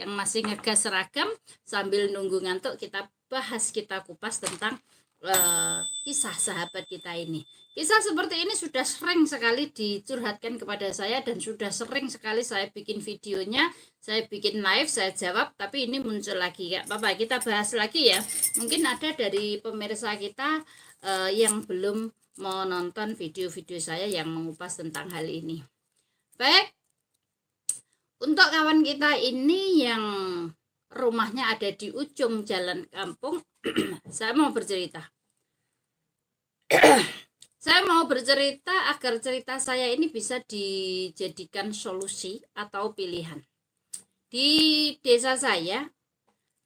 yang masih ngegas seragam, sambil nunggu ngantuk kita bahas, kita kupas tentang kisah sahabat kita ini. Kisah seperti ini sudah sering sekali dicurhatkan kepada saya dan sudah sering sekali saya bikin videonya, saya bikin live, saya jawab, tapi ini muncul lagi. Ya Bapak, kita bahas lagi ya. Mungkin ada dari pemirsa kita yang belum mau nonton video-video saya yang mengupas tentang hal ini. Baik, untuk kawan kita ini yang rumahnya ada di ujung jalan kampung, saya mau bercerita. Saya mau bercerita agar cerita saya ini bisa dijadikan solusi atau pilihan. Di desa saya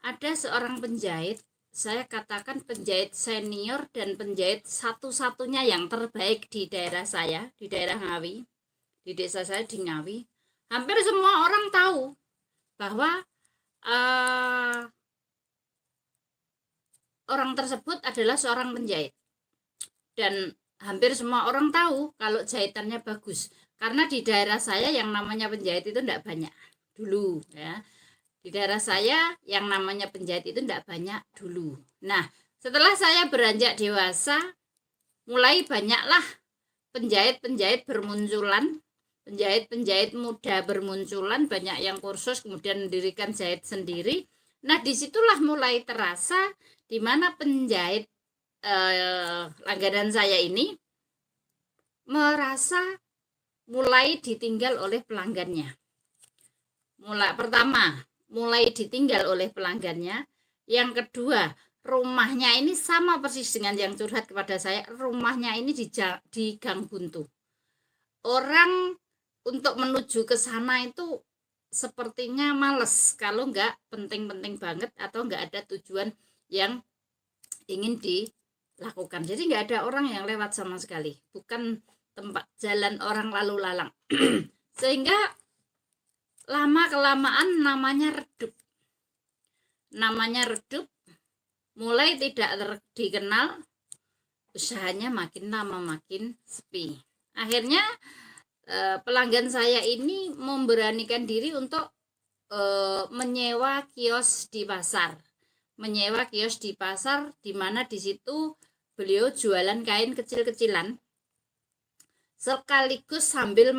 ada seorang penjahit, saya katakan penjahit senior dan penjahit satu-satunya yang terbaik di daerah saya, di daerah Ngawi, di desa saya di Ngawi. Hampir semua orang tahu bahwa orang tersebut adalah seorang penjahit. Dan hampir semua orang tahu kalau jahitannya bagus. Karena di daerah saya yang namanya penjahit itu tidak banyak dulu ya. Di daerah saya yang namanya penjahit itu tidak banyak dulu. Nah, setelah saya beranjak dewasa, mulai banyaklah penjahit-penjahit bermunculan, penjahit-penjahit muda bermunculan, banyak yang kursus kemudian mendirikan jahit sendiri. Nah, disitulah mulai terasa di mana penjahit langganan saya ini merasa mulai ditinggal oleh pelanggannya. Mulai ditinggal oleh pelanggannya. Yang kedua, rumahnya ini sama persis dengan yang curhat kepada saya. Rumahnya ini di Gang Buntu. Orang untuk menuju ke sana itu sepertinya males kalau nggak penting-penting banget atau nggak ada tujuan yang ingin dilakukan. Jadi nggak ada orang yang lewat sama sekali. Bukan tempat jalan orang lalu lalang. Sehingga lama-kelamaan namanya redup, mulai tidak dikenal, usahanya makin lama makin sepi. Akhirnya pelanggan saya ini memberanikan diri untuk menyewa kios di pasar. Di mana di situ beliau jualan kain kecil-kecilan sekaligus sambil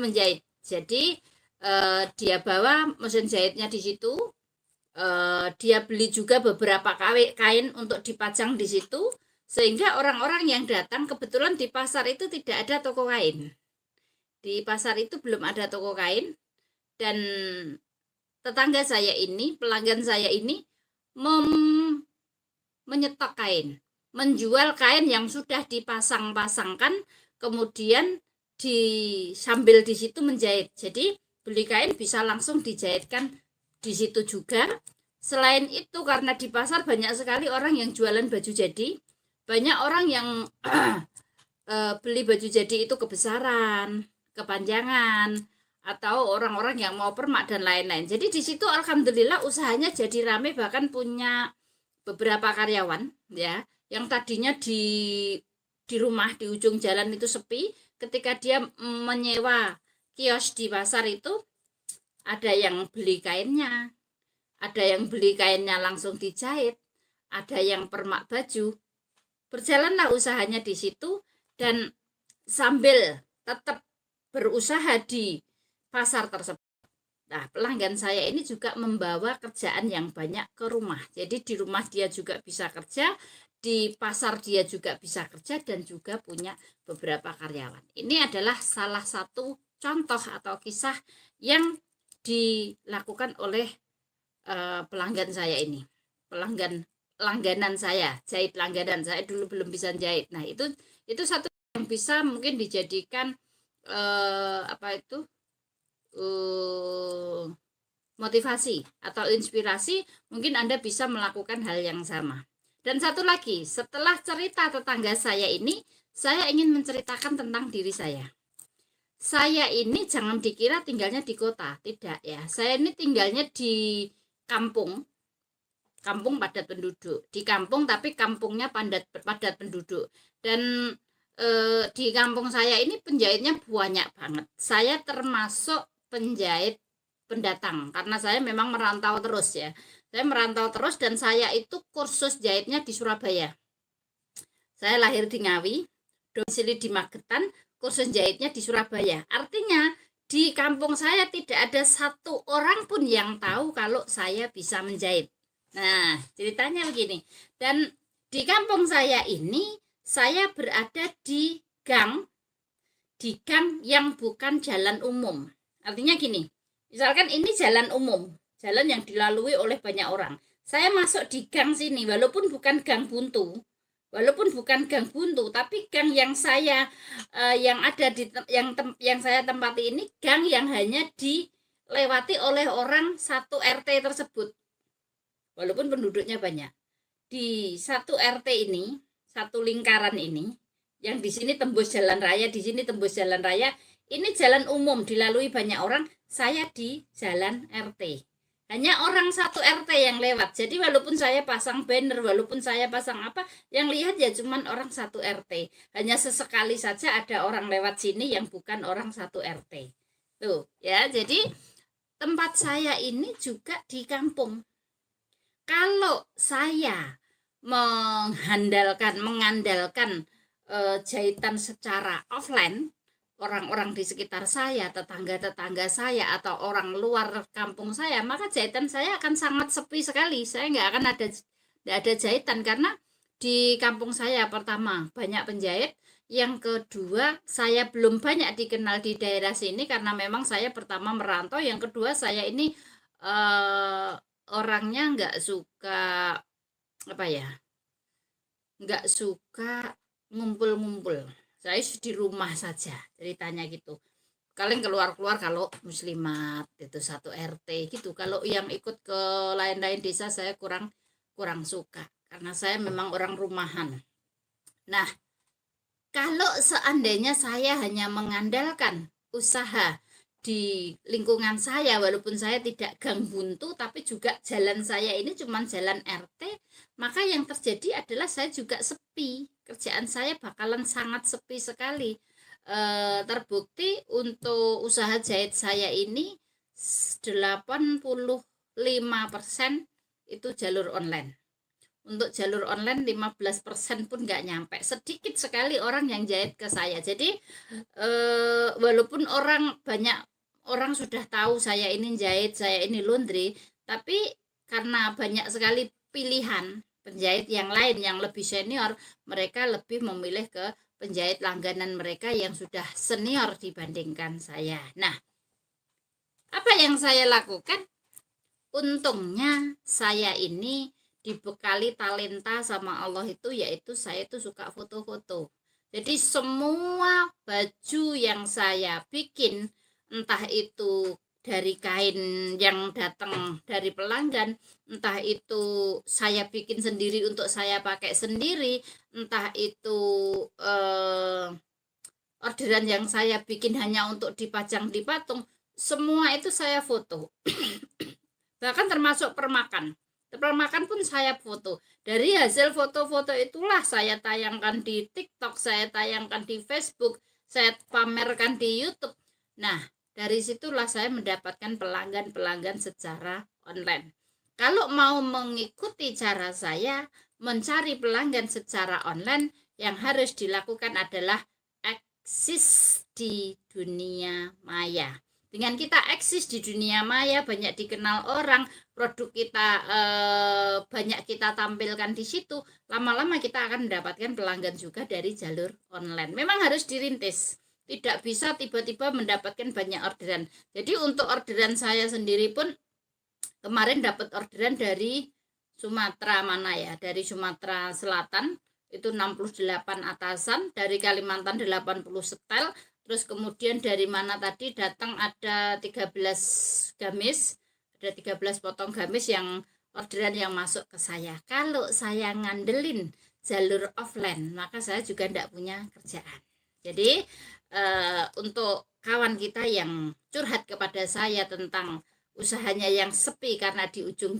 menjahit. Jadi dia bawa mesin jahitnya di situ, dia beli juga beberapa kain untuk dipajang di situ, sehingga orang-orang yang datang, kebetulan di pasar itu tidak ada toko kain. Di pasar itu belum ada toko kain, dan tetangga saya ini, pelanggan saya ini menyetok kain, menjual kain yang sudah dipasang-pasangkan, kemudian sambil di situ menjahit. Jadi beli kain bisa langsung dijahitkan di situ juga. Selain itu, karena di pasar banyak sekali orang yang jualan baju jadi, banyak orang yang beli baju jadi itu kebesaran, kepanjangan, atau orang-orang yang mau permak dan lain-lain. Jadi di situ alhamdulillah usahanya jadi rame, bahkan punya beberapa karyawan ya, yang tadinya di rumah di ujung jalan itu sepi. Ketika dia menyewa kios di pasar itu, ada yang beli kainnya, langsung dijahit, ada yang permak baju. Berjalanlah usahanya di situ, dan sambil tetap berusaha di pasar tersebut. Nah, pelanggan saya ini juga membawa kerjaan yang banyak ke rumah. Jadi di rumah dia juga bisa kerja, di pasar dia juga bisa kerja, dan juga punya beberapa karyawan. Ini adalah salah satu contoh atau kisah yang dilakukan oleh pelanggan saya ini. Langganan saya, jahit langganan saya, dulu belum bisa jahit. Nah, itu satu yang bisa mungkin dijadikan motivasi atau inspirasi. Mungkin Anda bisa melakukan hal yang sama. Dan satu lagi, setelah cerita tetangga saya ini, saya ingin menceritakan tentang diri saya. Saya ini jangan dikira tinggalnya di kota, tidak ya. Saya ini tinggalnya di kampung padat penduduk. Di kampung, tapi kampungnya padat penduduk. Dan di kampung saya ini penjahitnya banyak banget. Saya termasuk penjahit pendatang, karena saya memang merantau terus ya. Saya merantau terus dan saya itu kursus jahitnya di Surabaya. Saya lahir di Ngawi, domisili di Magetan, kursus jahitnya di Surabaya. Artinya di kampung saya tidak ada satu orang pun yang tahu kalau saya bisa menjahit. Nah, ceritanya begini. Dan di kampung saya ini saya berada di gang yang bukan jalan umum. Artinya gini, misalkan ini jalan umum, jalan yang dilalui oleh banyak orang. Saya masuk di gang sini, walaupun bukan gang buntu, tapi gang yang saya yang ada di yang saya tempati ini gang yang hanya dilewati oleh orang satu RT tersebut, walaupun penduduknya banyak. Di satu RT ini, satu lingkaran ini, yang di sini tembus jalan raya, di sini tembus jalan raya, ini jalan umum dilalui banyak orang, saya di jalan RT. Hanya orang satu RT yang lewat. Jadi walaupun saya pasang banner, walaupun saya pasang apa, yang lihat ya cuman orang satu RT. Hanya sesekali saja ada orang lewat sini yang bukan orang satu RT. Tuh, ya. Jadi tempat saya ini juga di kampung. Kalau saya mengandalkan jahitan secara offline, orang-orang di sekitar saya, tetangga-tetangga saya, atau orang luar kampung saya, maka jahitan saya akan sangat sepi sekali. Saya nggak ada jahitan, karena di kampung saya pertama banyak penjahit, yang kedua saya belum banyak dikenal di daerah sini karena memang saya pertama merantau, yang kedua saya ini orangnya nggak suka nggak suka ngumpul-ngumpul. Saya di rumah saja, ceritanya gitu. Kalian keluar-keluar kalau muslimat itu satu RT gitu. Kalau yang ikut ke lain-lain desa saya kurang suka, karena saya memang orang rumahan. Nah, kalau seandainya saya hanya mengandalkan usaha di lingkungan saya, walaupun saya tidak gang buntu, tapi juga jalan saya ini cuma jalan RT, maka yang terjadi adalah saya juga sepi. Kerjaan saya bakalan sangat sepi sekali. Terbukti untuk usaha jahit saya ini 85% itu jalur online. Untuk jalur online 15% pun nggak nyampe. Sedikit sekali orang yang jahit ke saya. Jadi walaupun banyak orang sudah tahu saya ini jahit, saya ini laundry, tapi karena banyak sekali pilihan penjahit yang lain yang lebih senior, mereka lebih memilih ke penjahit langganan mereka yang sudah senior dibandingkan saya. Nah, apa yang saya lakukan? Untungnya saya ini dibekali talenta sama Allah itu, yaitu saya itu suka foto-foto. Jadi semua baju yang saya bikin, entah itu dari kain yang datang dari pelanggan, entah itu saya bikin sendiri untuk saya pakai sendiri, entah itu orderan yang saya bikin hanya untuk dipajang di patung, semua itu saya foto. Bahkan termasuk permakan pun saya foto. Dari hasil foto-foto itulah saya tayangkan di TikTok, saya tayangkan di Facebook, saya pamerkan di YouTube. Nah, dari situlah saya mendapatkan pelanggan secara online. Kalau mau mengikuti cara saya mencari pelanggan secara online, yang harus dilakukan adalah eksis di dunia maya. Dengan kita eksis di dunia maya, banyak dikenal orang, produk kita banyak kita tampilkan di situ, lama-lama kita akan mendapatkan pelanggan juga dari jalur online. Memang harus dirintis, tidak bisa tiba-tiba mendapatkan banyak orderan. Jadi untuk orderan saya sendiri pun kemarin dapat orderan dari Sumatera dari Sumatera Selatan itu 68 atasan, dari Kalimantan 80 setel. Terus kemudian dari mana tadi datang ada 13 gamis, ada 13 potong gamis yang orderan yang masuk ke saya. Kalau saya ngandelin jalur offline, maka saya juga tidak punya kerjaan. Jadi untuk kawan kita yang curhat kepada saya tentang usahanya yang sepi karena di ujung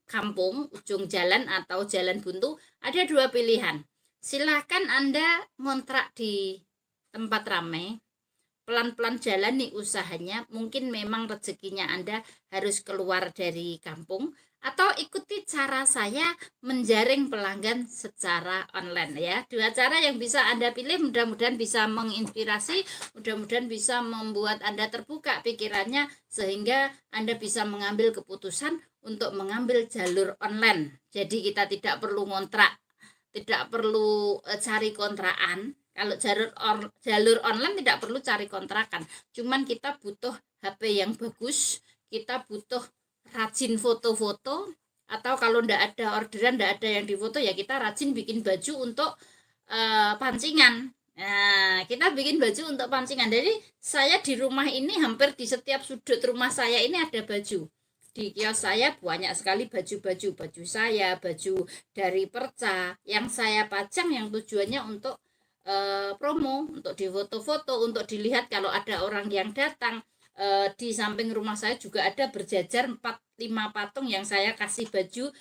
kampung, ujung jalan atau jalan buntu, ada dua pilihan. Silahkan Anda ngontrak di tempat ramai, pelan-pelan jalani usahanya. Mungkin memang rezekinya Anda harus keluar dari kampung, atau ikuti cara saya menjaring pelanggan secara online ya. Dua cara yang bisa Anda pilih, mudah-mudahan bisa menginspirasi, mudah-mudahan bisa membuat Anda terbuka pikirannya sehingga Anda bisa mengambil keputusan untuk mengambil jalur online. Jadi kita tidak perlu ngontrak, tidak perlu cari kontrakan. Kalau jalur online tidak perlu cari kontrakan, cuman kita butuh HP yang bagus, kita butuh rajin foto-foto, atau kalau ndak ada orderan, ndak ada yang difoto, ya kita rajin bikin baju untuk pancingan. Nah, kita bikin baju untuk pancingan. Jadi saya di rumah ini hampir di setiap sudut rumah saya ini ada baju. Di kios saya banyak sekali baju saya, baju dari Perca yang saya pajang, yang tujuannya untuk promo, untuk difoto-foto, untuk dilihat kalau ada orang yang datang. Di samping rumah saya juga ada berjajar 4-5 patung yang saya kasih baju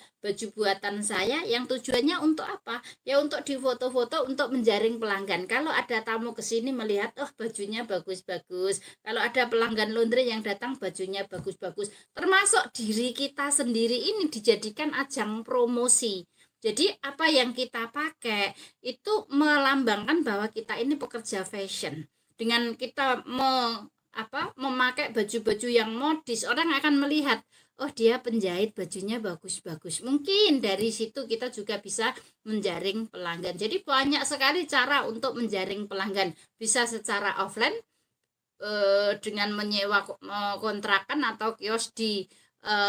buatan saya, yang tujuannya untuk apa? Ya untuk difoto-foto, untuk menjaring pelanggan. Kalau ada tamu ke sini melihat, oh bajunya bagus-bagus. Kalau ada pelanggan laundry yang datang, bajunya bagus-bagus. Termasuk diri kita sendiri ini dijadikan ajang promosi. Jadi apa yang kita pakai itu melambangkan bahwa kita ini pekerja fashion. Dengan kita memakai baju-baju yang modis, orang akan melihat, oh dia penjahit, bajunya bagus-bagus. Mungkin dari situ kita juga bisa menjaring pelanggan. Jadi banyak sekali cara untuk menjaring pelanggan. Bisa secara offline dengan menyewa kontrakan atau kios di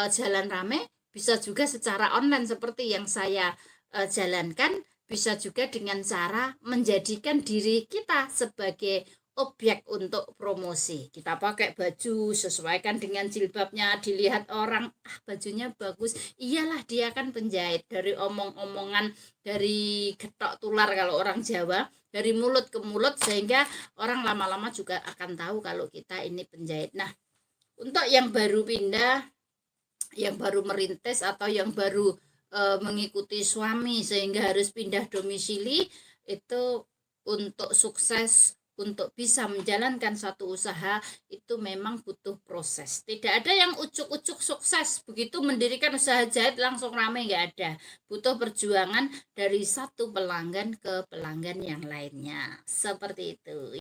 Jalan Rame, bisa juga secara online seperti yang saya jalankan, bisa juga dengan cara menjadikan diri kita sebagai objek untuk promosi. Kita pakai baju, sesuaikan dengan jilbabnya, dilihat orang, bajunya bagus, iyalah dia kan penjahit. Dari omong-omongan, dari getok tular kalau orang Jawa, dari mulut ke mulut, sehingga orang lama-lama juga akan tahu kalau kita ini penjahit. Nah, untuk yang baru pindah, yang baru merintis, atau yang baru mengikuti suami sehingga harus pindah domisili, itu untuk sukses, untuk bisa menjalankan satu usaha itu memang butuh proses. Tidak ada yang ucuk-ucuk sukses, begitu mendirikan usaha jahit langsung ramai, nggak ada. Butuh perjuangan dari satu pelanggan ke pelanggan yang lainnya, seperti itu.